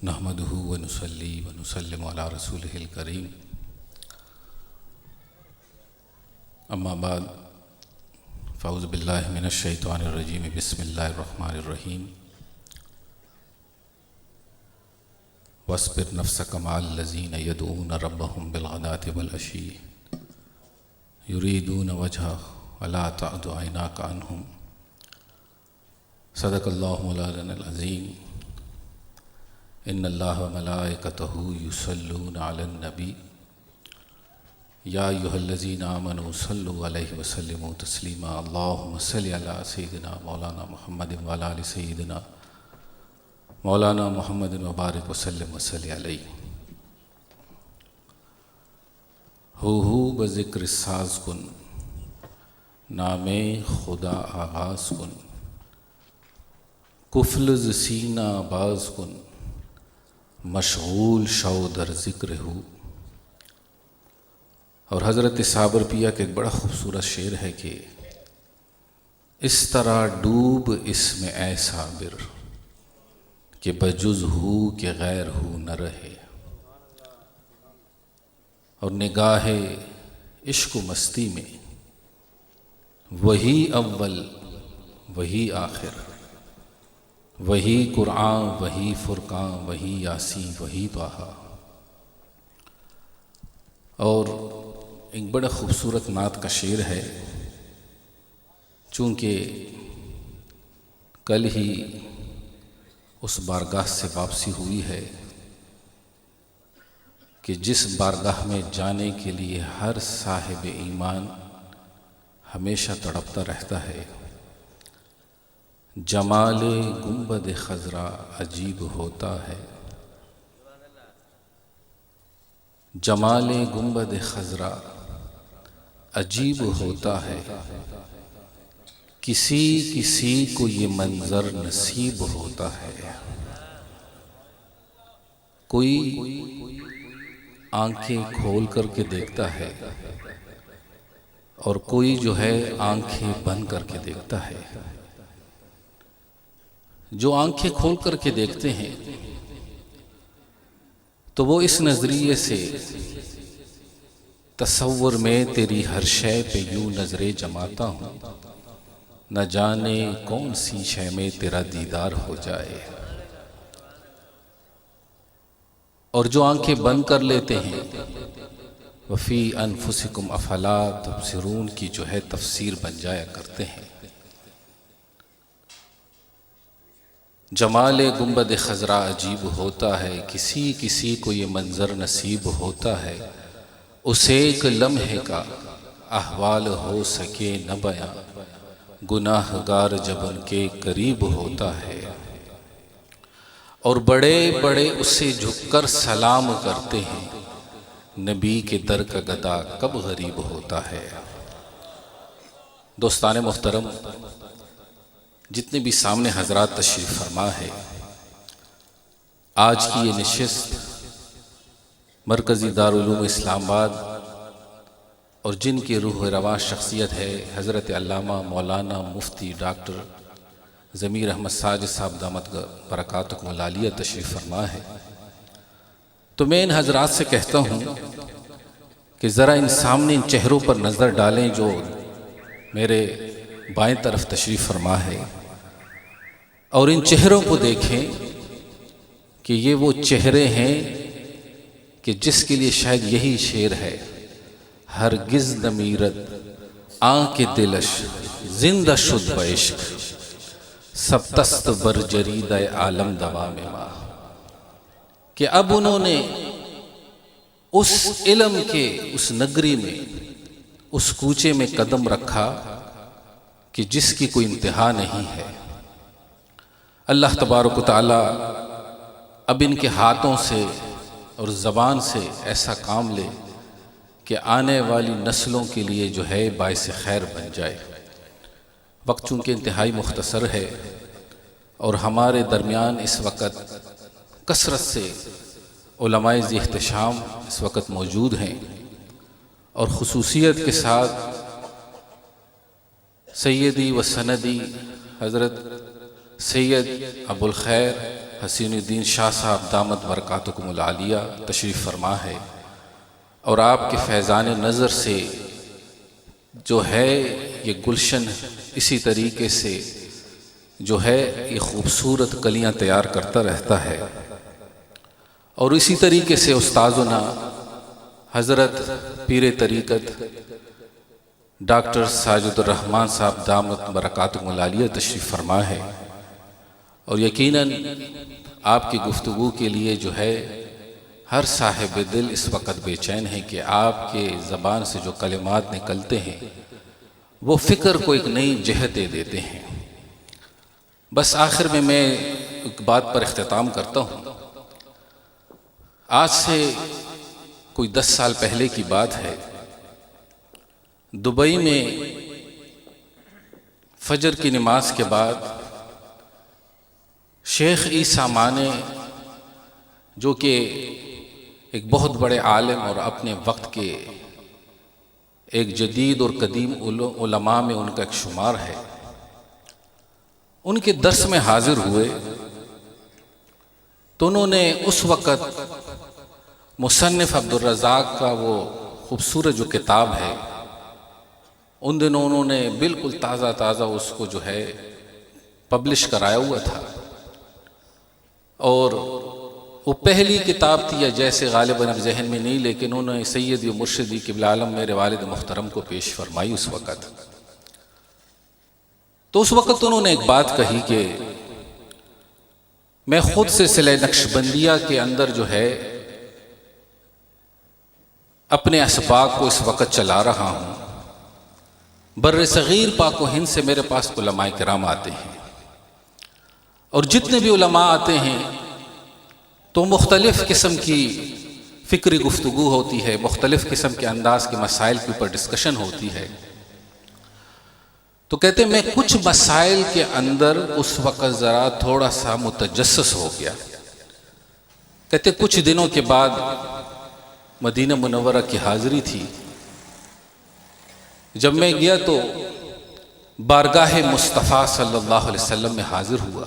نحمدہ ونصلی ونسلم علی رسولہ الکریم اما بعد فاعوذ باللہ من الشیطان الرجیم بسم اللہ الرحمن الرحیم واصبر نفسک مع الذین یدعون ربهم بالغداة والعشی یریدون وجہہ ولا تعد عیناک عنہم صدق اللہ مولانا العظیم ان اللہ وملائکتہ یصلون علی النبی یا ایہا الذین آمنوا صلوا علیہ وسلموا تسلیما اللہم صلی علی سیدنا مولانا محمد وعلی آل سیدنا مولانا محمد وبارک وسلم وصلی علیہ ہو بذکر ساز کن نام خدا آغاز کن کفل ز سینہ باز کن مشغول شو در ذکر ہو۔ اور حضرت صابر پیا کا ایک بڑا خوبصورت شعر ہے کہ اس طرح ڈوب اس میں اے صابر کہ بجز ہو کہ غیر ہو نہ رہے، اور نگاہ عشق و مستی میں وہی اول وہی آخر، وہی قرآن وہی فرقان وہی یاسین وہی طٰہٰ۔ اور ایک بڑا خوبصورت نعت کا شعر ہے، چونکہ کل ہی اس بارگاہ سے واپسی ہوئی ہے کہ جس بارگاہ میں جانے کے لیے ہر صاحب ایمان ہمیشہ تڑپتا رہتا ہے۔ جمال گنبد خضرا عجیب ہوتا ہے، جمال گنبد خضرا عجیب ہوتا ہے، کسی کسی کو یہ منظر نصیب ہوتا ہے۔ کوئی آنکھیں کھول کر کے دیکھتا ہے اور کوئی جو ہے آنکھیں بند کر کے دیکھتا ہے۔ جو آنکھیں کھول کر کے دیکھتے ہیں تو وہ اس نظریے سے تصور میں تیری ہر شے پہ یوں نظریں جماتا ہوں، نہ جانے کون سی شے میں تیرا دیدار ہو جائے۔ اور جو آنکھیں بند کر لیتے ہیں وفی انفسکم افلا تبصرون کی جو ہے تفسیر بن جایا کرتے ہیں۔ جمال گنبد خضرا عجیب ہوتا ہے، کسی کسی کو یہ منظر نصیب ہوتا ہے، اس ایک لمحے کا احوال ہو سکے نہ بیاں، گناہ گار جب ان کے قریب ہوتا ہے۔ اور بڑے بڑے اسے جھک کر سلام کرتے ہیں، نبی کے در کا گدا کب غریب ہوتا ہے۔ دوستان محترم، جتنے بھی سامنے حضرات تشریف فرما ہے، آج کی یہ نشست مرکزی دارالعلوم اسلام آباد اور جن کی روح رواں شخصیت ہے حضرت علامہ مولانا مفتی ڈاکٹر ضمیر احمد ساجد صاحب دامت برکاتکم العالیہ تشریف فرما ہے، تو میں ان حضرات سے کہتا ہوں کہ ذرا ان سامنے ان چہروں پر نظر ڈالیں جو میرے بائیں طرف تشریف فرما ہے، اور ان چہروں کو دیکھیں کہ یہ وہ چہرے ہیں کہ جس کے لیے شاید یہی شعر ہے، ہرگز نہ میرد آنکھ دلش زندہ شد بعشق، سب تست بر جرید عالم دوام ما۔ کہ اب انہوں نے اس علم کے اس نگری میں اس کوچے میں قدم رکھا کہ جس کی کوئی انتہا نہیں ہے۔ اللہ تبارک و تعالی اب ان کے ہاتھوں سے اور زبان سے ایسا کام لے کہ آنے والی نسلوں کے لیے جو ہے باعث خیر بن جائے۔ وقت چونکہ انتہائی مختصر ہے اور ہمارے درمیان اس وقت کثرت سے علماء ذی احتشام اس وقت موجود ہیں، اور خصوصیت کے ساتھ سیدی و سندی حضرت سید ابو الخیر حسین الدین شاہ صاحب دامت برکاتکم العالیہ تشریف فرما ہے، اور آپ کے فیضان نظر سے جو ہے یہ گلشن اسی طریقے سے جو ہے یہ خوبصورت کلیاں تیار کرتا رہتا ہے، اور اسی طریقے سے استاذنا حضرت پیر طریقت ڈاکٹر ساجد الرحمن صاحب دامت برکاتکم العالیہ تشریف فرما ہے، اور یقیناً آپ کی گفتگو کے لیے جو ہے ہر صاحب دل اس وقت بے چین ہے کہ آپ کے زبان سے جو کلمات نکلتے ہیں وہ فکر کو ایک نئی جہت دے دیتے ہیں۔ بس آخر میں ایک بات پر اختتام کرتا ہوں۔ آج سے کوئی 10 سال پہلے کی بات ہے، دبئی میں فجر کی نماز کے بعد شیخ عیسیٰ مانے جو کہ ایک بہت بڑے عالم اور اپنے وقت کے ایک جدید اور قدیم علماء میں ان کا ایک شمار ہے، ان کے درس میں حاضر ہوئے تو انہوں نے اس وقت مصنف عبدالرزاق کا وہ خوبصورت جو کتاب ہے ان دنوں انہوں نے بالکل تازہ اس کو جو ہے پبلش کرایا ہوا تھا، اور وہ پہلی کتاب تھی یا جیسے غالباً اب ذہن میں نہیں، لیکن انہوں نے سیدی و مرشدی قبلہ عالم میرے والد محترم کو پیش فرمائی اس وقت۔ تو اس وقت انہوں نے ایک بات کہی کہ میں خود سلسلہ نقشبندیہ کے اندر جو ہے اپنے اسباق کو اس وقت چلا رہا ہوں، بر صغیر پاک و ہند سے میرے پاس علماء کرام آتے ہیں، اور جتنے بھی علماء آتے ہیں تو مختلف قسم کی فکری گفتگو ہوتی ہے، مختلف قسم کے انداز کے مسائل کے اوپر ڈسکشن ہوتی ہے۔ تو کہتے ہیں میں کچھ مسائل کے اندر اس وقت ذرا تھوڑا سا متجسس ہو گیا۔ کہتے کچھ دنوں کے بعد مدینہ منورہ کی حاضری تھی، جب میں گیا تو بارگاہ مصطفیٰ صلی اللہ علیہ وسلم میں حاضر ہوا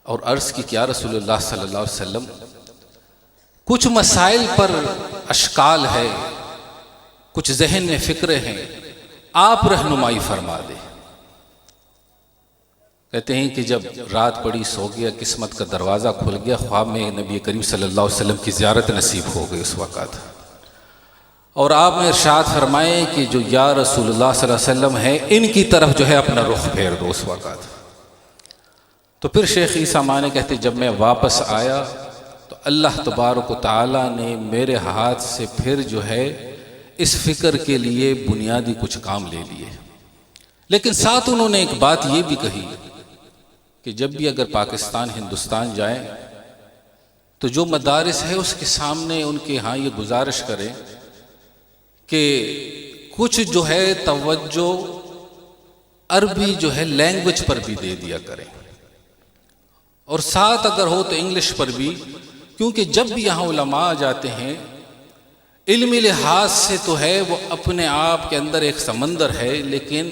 اور عرض کی کہ یا رسول اللہ صلی اللہ علیہ وسلم کچھ مسائل پر اشکال ہے، کچھ ذہن میں فکریں ہیں، آپ رہنمائی فرما دیں۔ کہتے ہیں کہ جب رات پڑی سو گیا، قسمت کا دروازہ کھل گیا، خواب میں نبی کریم صلی اللہ علیہ وسلم کی زیارت نصیب ہو گئی اس وقت، اور آپ نے ارشاد فرمائے کہ جو یا رسول اللہ صلی اللہ علیہ وسلم ہے ان کی طرف جو ہے اپنا رخ پھیر دو اس وقت۔ تو پھر شیخ عیسیٰ مانے کہتے جب میں واپس آیا تو اللہ تبارک و تعالیٰ نے میرے ہاتھ سے پھر جو ہے اس فکر کے لیے بنیادی کچھ کام لے لیے، لیکن ساتھ انہوں نے ایک بات یہ بھی کہی کہ جب بھی اگر پاکستان ہندوستان جائیں تو جو مدارس ہے اس کے سامنے ان کے ہاں یہ گزارش کریں کہ کچھ جو ہے توجہ عربی جو ہے لینگویج پر بھی دے دیا کریں، اور ساتھ اگر ہو تو انگلش پر بھی، کیونکہ جب بھی یہاں علماء آ جاتے ہیں علمی لحاظ سے تو ہے وہ اپنے آپ کے اندر ایک سمندر ہے، لیکن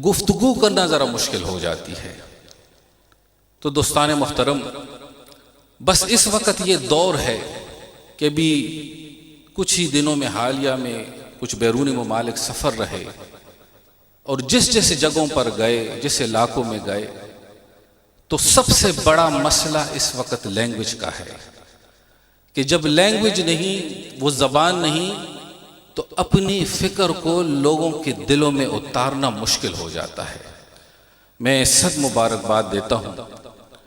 گفتگو کرنا ذرا مشکل ہو جاتی ہے۔ تو دوستان محترم، بس اس وقت یہ دور ہے کہ بھی کچھ ہی دنوں میں حالیہ میں کچھ بیرونی ممالک سفر رہے، اور جس جگہوں پر گئے، جس علاقوں میں گئے، تو سب سے بڑا مسئلہ اس وقت لینگویج کا ہے کہ جب لینگویج نہیں، وہ زبان نہیں، تو اپنی فکر کو لوگوں کے دلوں میں اتارنا مشکل ہو جاتا ہے۔ میں صد مبارکباد دیتا ہوں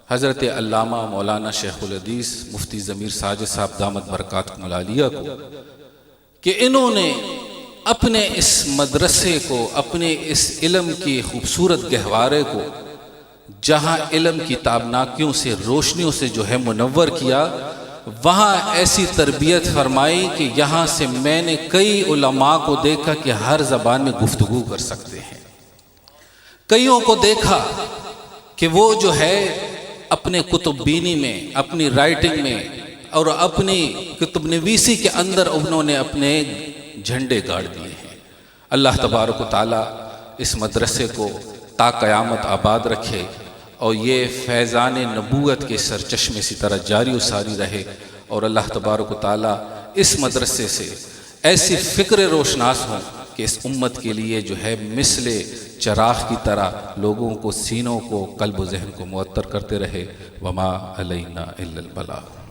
حضرت علامہ مولانا شیخ الحدیث مفتی ضمیر ساجد صاحب دامت برکاتکم العالیہ کو کہ انہوں نے اپنے اس مدرسے کو، اپنے اس علم کی خوبصورت گہوارے کو جہاں علم کی تابناکیوں سے، روشنیوں سے جو ہے منور کیا، وہاں ایسی تربیت فرمائی کہ یہاں سے میں نے کئی علماء کو دیکھا کہ ہر زبان میں گفتگو کر سکتے ہیں، کئیوں کو دیکھا کہ وہ جو ہے اپنے کتب بینی میں، اپنی رائٹنگ میں اور اپنی کتب نویسی کے اندر انہوں نے اپنے جھنڈے گاڑ دیے ہیں۔ اللہ تبارک و تعالی اس مدرسے کو تا قیامت آباد رکھے، اور یہ فیضان نبوت کے سرچشمے سی طرح جاری و ساری رہے، اور اللہ تبارک و تعالیٰ اس مدرسے سے ایسی فکر روشناس ہوں کہ اس امت کے لیے جو ہے مثل چراغ کی طرح لوگوں کو، سینوں کو، قلب و ذہن کو معطر کرتے رہے۔ وما علینا الا البلاغ۔